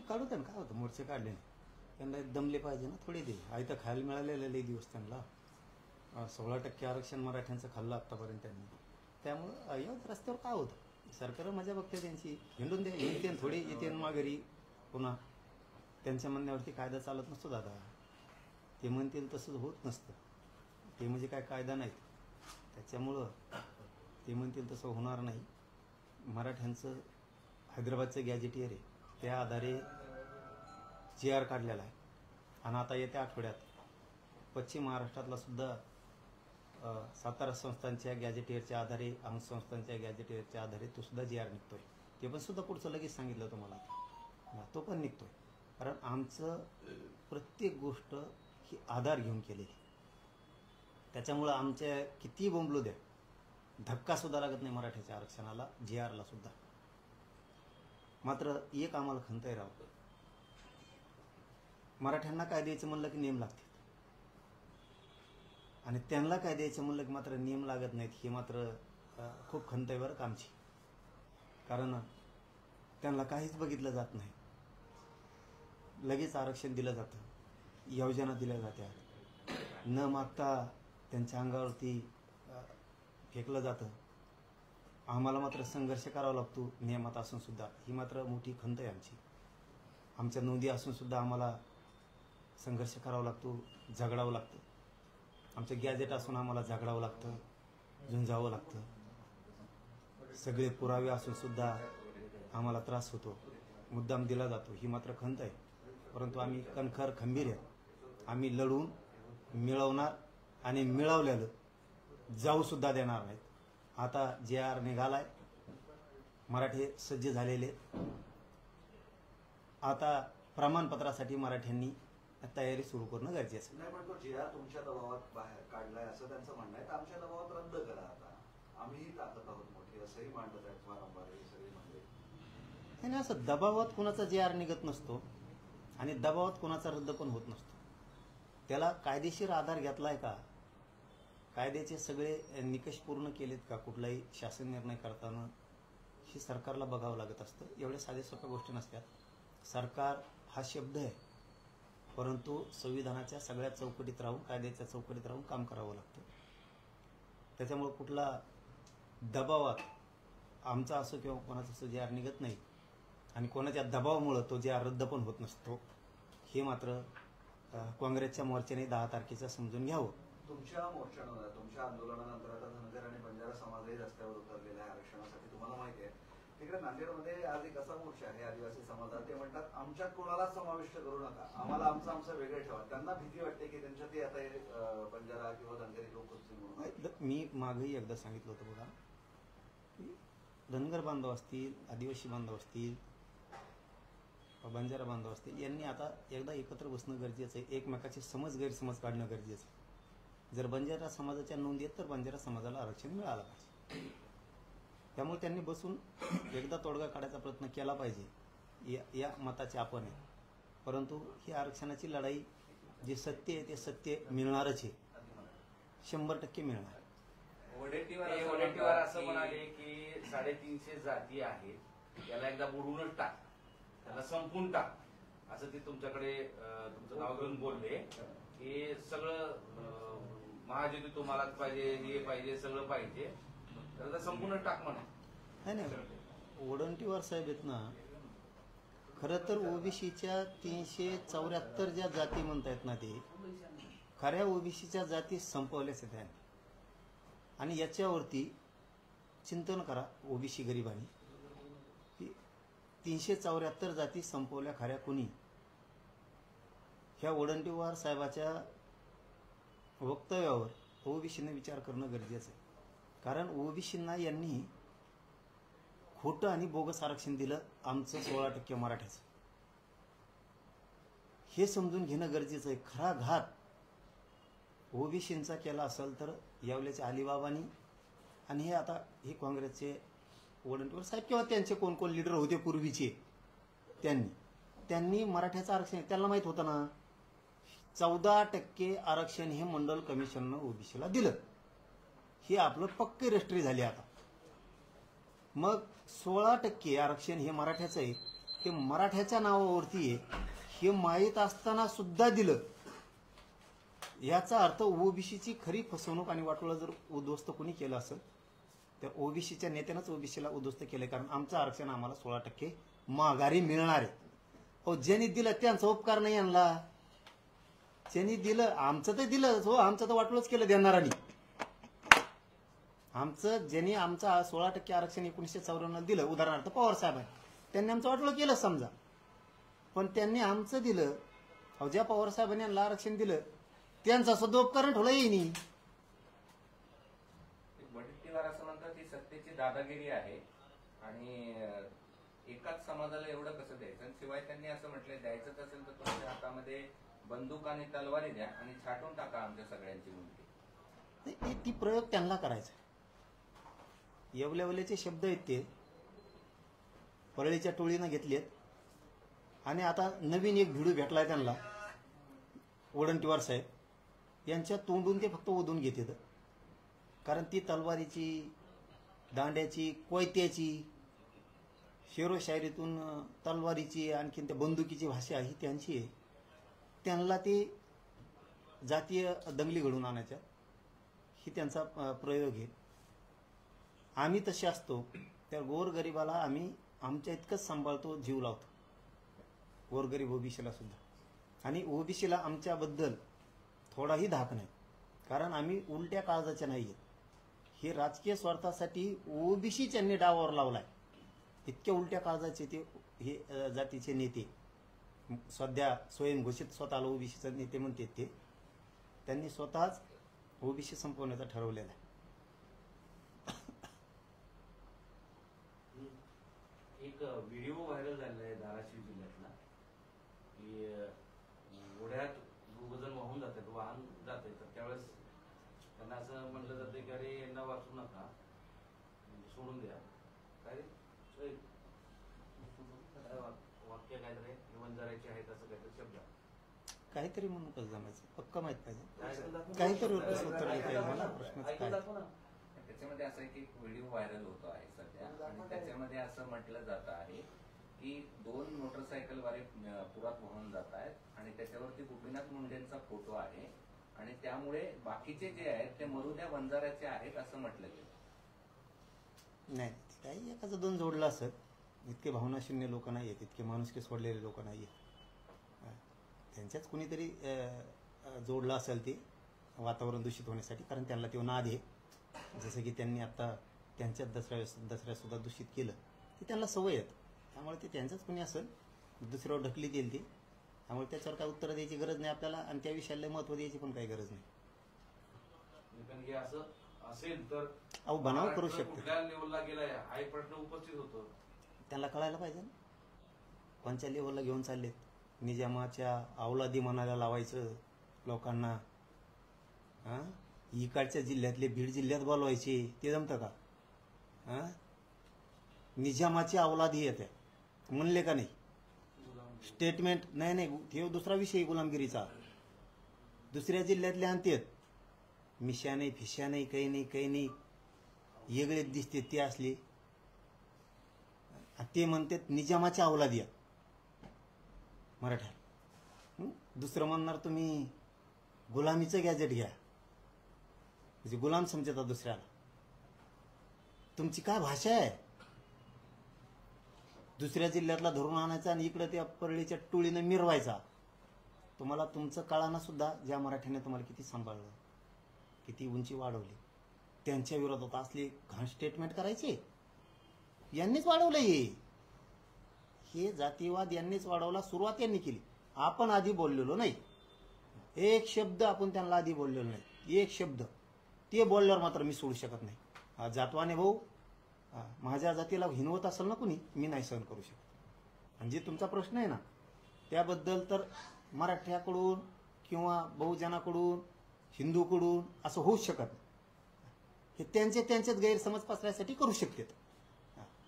काढू द्या ना, काय होतं, मोर्चे काढले नाही, त्यांना दमले पाहिजे ना थोडे दे. आई तर खायला मिळालेलं लई दिवस त्यांना. 16% आरक्षण मराठ्यांचं खाल्लं आत्तापर्यंत त्यांनी. त्यामुळं या रस्त्यावर काय होतं, सरकार मजा बघते त्यांची, हिंडून द्या, येते थोडी येते माघारी पुन्हा. त्यांच्या म्हणण्यावरती कायदा चालत नसतो दादा, ते म्हणतील तसंच होत नसतं. ते म्हणजे काय कायदा नाहीत, त्याच्यामुळं ते म्हणतील तसं होणार नाही. मराठ्यांचं हैदराबादचं गॅजेटियर आहे, त्या आधारे GR काढलेला आहे. आणि आता येत्या आठवड्यात पश्चिम महाराष्ट्रातला सुद्धा सातारा संस्थांच्या गॅजेटियरच्या आधारे, अंग संस्थांच्या गॅजेटियरच्या आधारे तो सुद्धा GR निघतोय. ते पण सुद्धा पुढचं लगेच सांगितलं तुम्हाला, तो पण निघतोय. कारण आमचं प्रत्येक गोष्ट ही आधार घेऊन केलेली, त्याच्यामुळं आमच्या किती बोंबलो द्या, धक्का सुद्धा लागत नाही मराठ्याच्या आरक्षणाला, GRला सुद्धा. मात्र एक आम्हाला खंत आहे राव, मराठ्यांना काय द्यायचं म्हणलं की नियम लागतात, आणि त्यांना काय द्यायचं म्हणलं की मात्र नियम लागत नाहीत. हे मात्र खूप खंत आहे बरं का आमची. कारण त्यांना काहीच बघितलं जात नाही, लगेच आरक्षण दिलं जातं, योजना दिल्या जात्या, न मागता त्यांच्या अंगावरती फेकलं जातं. आम्हाला मात्र संघर्ष करावा लागतो नियमात असून सुद्धा. ही मात्र मोठी खंत आहे आमची. आमच्या नोंदी असून सुद्धा आम्हाला संघर्ष करावा लागतो, झगडावं लागतं. आमचं गॅजेट असून आम्हाला झगडावं लागतं, झुंजावं लागतं. सगळे पुरावे असून सुद्धा आम्हाला त्रास होतो, मुद्दाम दिला जातो. ही मात्र खंत आहे. परंतु आम्ही कणखर खंबीर आहे. आम्ही लढून मिळवणार आणि मिळवलेलं जाऊ सुद्धा देणार नाहीत. आता GR निघालाय, मराठी सज्ज झालेले. आता प्रमाणपत्रासाठी मराठ्यांनी तयारी सुरू करणं गरजेचं नाही. पण तो GR तुमच्या दबावात बाहेर काढलाय असं त्यांचं म्हणणं आहे. तर आमच्या दबावात रद्द करा, आता आम्हीही ताकद आहोत मोठी, असंही मांडत आहेत वारंवार हे सगळे म्हणले. नाही, असं दबावात कोणाचा GR निघत नसतो आणि दबावात कोणाचा रद्द पण होत नसतो. त्याला कायदेशीर आधार घेतलाय का, कायद्याचे सगळे निकष पूर्ण केलेत का कुठलाही शासन निर्णय करताना, हे सरकारला बघावं लागत असतं. एवढ्या साध्या सोप्या गोष्टी नसतात. सरकार हा शब्द आहे, परंतु संविधानाच्या सगळ्या चौकटीत राहून, कायद्याच्या चौकटीत राहून काम करावं लागतं. त्याच्यामुळे कुठला दबावात आमचा असो किंवा कोणाचा असो GR निघत नाही, आणि कोणाच्या दबावामुळं तो GR रद्द पण होत नसतो. हे मात्र काँग्रेसच्या मोर्चाने 10 तारखेचं समजून घ्यावं. तुमच्या मोर्चानं, तुमच्या आंदोलनानंतर आता धनगर आणि बंजारा समाजही रस्त्यावर उतरलेला आहे आरक्षणासाठी. तुम्हाला माहिती आहे तिकडे नांदेडमध्ये आज एक असा मोर्चा आहे आदिवासी समाजात. ते म्हणतात आमच्यात कोणाला समाविष्ट करू नका, आम्हाला आमचं वेगळे ठेवा. त्यांना भीती वाटते की त्यांच्यातही आता बंजारा किंवा धनगरी लोक असतील म्हणून. मी मागही एकदा सांगितलं होतं बघा, की धनगर बांधव असतील, आदिवासी बांधव असतील, बंजारा बांधव असतील, यांनी आता एकदा एकत्र बसणं गरजेचं आहे. एकमेकाचे गैरसमज काढणं गरजेचं आहे. जर बंजारा समाजाच्या नोंदी आहेत तर बंजारा समाजाला आरक्षण मिळालं पाहिजे. त्यामुळे त्यांनी बसून एकदा तोडगा काढायचा प्रयत्न केला पाहिजे, या मताचे आपण आहे. परंतु ही आरक्षणाची लढाई, जे सत्य आहे ते सत्य मिळणारच आहे, 100% मिळणार. वडेट्टीवार असं म्हणाले की 350 जाती आहेत, त्याला एकदा बुडवूनच टाक, त्याला संपून टाक, असं ते तुमच्याकडे तुमचं नाव घेऊन बोलले की सगळं महायुती तुम्हालाच पाहिजे, हे पाहिजे, सगळं पाहिजे, त्याला संपूर्ण टाक म्हणा. नाही, वडंटीवार साहेब आहेत ना, खरं तर ओबीसीच्या 374 ज्या जाती म्हणतायत ना, ते खऱ्या ओबीसीच्या जाती संपवल्याच आहेत. आणि याच्यावरती चिंतन करा ओबीसी गरिबांनी, की 374 जाती संपवल्या खऱ्या कोणी. ह्या वडंटीवार साहेबाच्या वक्तव्यावर ओबीसीने विचार करणं गरजेचं आहे. कारण ओबीसींना यांनी खोटं आणि बोगस आरक्षण दिलं आमचं 16% मराठ्याचं, हे समजून घेणं गरजेचं आहे. खरा घात ओबीसींचा केला असेल तर यावल्याच्या अलिबाबांनी, आणि हे आता हे काँग्रेसचे वडंटीवार साहेब किंवा त्यांचे कोण कोण लीडर होते पूर्वीचे, त्यांनी मराठ्याचं आरक्षण, त्यांना माहित होतं ना 14% आरक्षण हे मंडल कमिशननं ओबीसीला दिलं. हे आपलं पक्की रजिस्ट्री झाली. आता मग 16% आरक्षण हे मराठ्याचं आहे, ते मराठ्याच्या नावावरती आहे हे माहीत असताना सुद्धा दिलं. याचा अर्थ ओबीसीची खरी फसवणूक आणि वाटोळं जर उद्ध्वस्त कोणी केलं असेल तर ओबीसीच्या नेत्यानंच ओबीसीला उद्ध्वस्त केलं. कारण आमचं आरक्षण आम्हाला 16% माघारी मिळणार आहे. अहो ज्यांनी दिलं त्यांचा उपकार नाही आणला. ज्यांनी दिलं आमचं तर दिलं हो, आमचं तर वाटोळच केलं देणारांनी. आमचं ज्यांनी आमचं 16% आरक्षण 1954 दिलं, उदाहरणार्थ पवार साहेब आहे, त्यांनी आमचं वाटोळं केलं समजा, पण त्यांनी आमचं दिलं. अहो ज्या पवार साहेबांनी यांना आरक्षण दिलं त्यांचा सुद्धा उपकार ठेवला येईनी. वडीलकीवर असं म्हणतात की सत्तेची दादागिरी आहे आणि एकाच समाजाला एवढं कसं द्यायचं. आणि शिवाय त्यांनी असं म्हटलंय द्यायचंच असेल तर तुमच्या हातामध्ये बंदूक आणि तलवारी द्या आणि छाटून टाका आमच्या सगळ्यांची मुलगी. ती प्रयोग त्यांना करायचा. येवल्यावल्याचे शब्द आहेत ते परळीच्या टोळीनं घेतलेत आणि आता नवीन एक भिडू भेटलाय त्यांना वडंटीवार साहेब यांच्या तोंडून ते फक्त ओढून घेतात. कारण ती तलवारीची, दांड्याची, कोयत्याची, शेरो शायरीतून तलवारीची आणखीन त्या बंदुकीची भाषा ही त्यांची आहे. त्यांना ते जातीय दंगली घडून आणायच्या ही त्यांचा प्रयोग आहे. आम्ही तसे असतो तर गोरगरिबाला आम्ही आमच्या इतकंच सांभाळतो, जीव लावतो, गोरगरीब ओबीसीला सुद्धा. आणि ओबीसीला आमच्याबद्दल थोडाही धाक नाही. कारण आम्ही उलट्या काळजाच्या नाही आहेत. हे राजकीय स्वार्थासाठी ओबीसी त्यांनी डावावर लावलाय. इतक्या उलट्या काळजाचे ते हे जातीचे नेते सध्या स्वयंघोषित स्वतःला ओबीसीचे नेते म्हणतात ते. त्यांनी स्वतःच ओबीसी संपवण्याचं ठरवलेलं आहे. एक व्हिडिओ व्हायरल झालेला आहे धाराशिव जिल्ह्यातला की ओढ्यात दोघजण वाहून जातात, वाहन जाते तर त्यावेळेस त्यांना असं म्हटलं जातं की अरे यांना वाचू नका, सोडून द्या. काय वाक्य काहीतरी वंजारायचे आहेत असं काहीतरी शब्द काहीतरी म्हणून कसं जमायचं पक्का माहित पाहिजे. काहीतरी उत्तर देता येईल मला. प्रश्नच काय. त्याच्यामध्ये असं एक व्हिडिओ व्हायरल होतो आहे सध्या आणि त्याच्यामध्ये असं म्हटलं जात आहे की 2 मोटरसायकलवाले पुरात वाहून जात आहेत आणि त्याच्यावरती गोपीनाथ मुंडेंचा फोटो आहे आणि त्यामुळे बाकीचे जे आहेत ते मरुद्या वंजाराचे आहेत असं म्हटलं गेलं. नाही, काही एकाचं 2 जोडलं असत. इतके भावनाशून्य लोक नाही आहेत, इतके माणुसकी सोडलेले लोक नाही आहेत. त्यांच्याच कुणीतरी जोडलं असेल ते वातावरण दूषित होण्यासाठी. कारण त्यांना तो नाद आहे. जसं की त्यांनी आता त्यांच्याच दसऱ्या सुद्धा दूषित केलं ते त्यांना सवय आहेत. त्यामुळे ते त्यांचंच कुणी असेल दुसऱ्यावर ढकली देईल ते. त्यामुळे त्याच्यावर काय उत्तर द्यायची गरज नाही आपल्याला आणि त्या विषयाला महत्त्व द्यायची पण काही गरज नाही. पण हे असं असेल तर अहो बनाव करू शकते. कुठल्या लेवलला गेलाय हा एक प्रश्न उपस्थित होतो. त्यांना कळायला पाहिजे ना कोणत्या लेवलला घेऊन चाललेत. निजामाच्या अवलादी मनाला लावायचं लोकांना. हां, इकडच्या जिल्ह्यातले बीड जिल्ह्यात बोलवायचे ते जमतं का? हां, निजामाची अवलादी येते म्हणले का नाही? स्टेटमेंट नाही, हे दुसरा विषय गुलामगिरीचा. दुसऱ्या जिल्ह्यातले आणतात मिशा नाही, फिशा नाही, काही नाही वेगळेच दिसते ते असले. ते म्हणतात निजामाच्या अवलादी आहेत मराठ्या. दुसरं म्हणणार तुम्ही गुलामीचं गॅजेट घ्या, म्हणजे गुलाम समजता दुसऱ्याला. तुमची काय भाषा आहे? दुसऱ्या जिल्ह्यातला धरून आणायचा आणि इकडे त्या परळीच्या टोळीनं मिरवायचा. तुम्हाला तुमचं कळानं सुद्धा ज्या मराठ्याने तुम्हाला किती सांभाळलं, किती उंची वाढवली, त्यांच्या विरोधात असले घाण स्टेटमेंट करायचे. यांनीच वाढवलं हे जातीवाद यांनीच वाढवला. सुरुवात यांनी केली. आपण आधी बोललेलो नाही. एक शब्द आपण त्यांना आधी बोललेलो नाही. एक शब्द ते बोलल्यावर मात्र मी सोडू शकत नाही. जातवाने भाऊ, माझ्या जातीला हिनवत असेल ना कुणी, मी नाही सहन करू शकत. आणि जे तुमचा प्रश्न आहे ना त्याबद्दल तर मराठ्याकडून किंवा बहुजनाकडून हिंदूकडून असं होऊच शकत नाही. हे त्यांच्याच गैरसमज पसरण्यासाठी करू शकतात.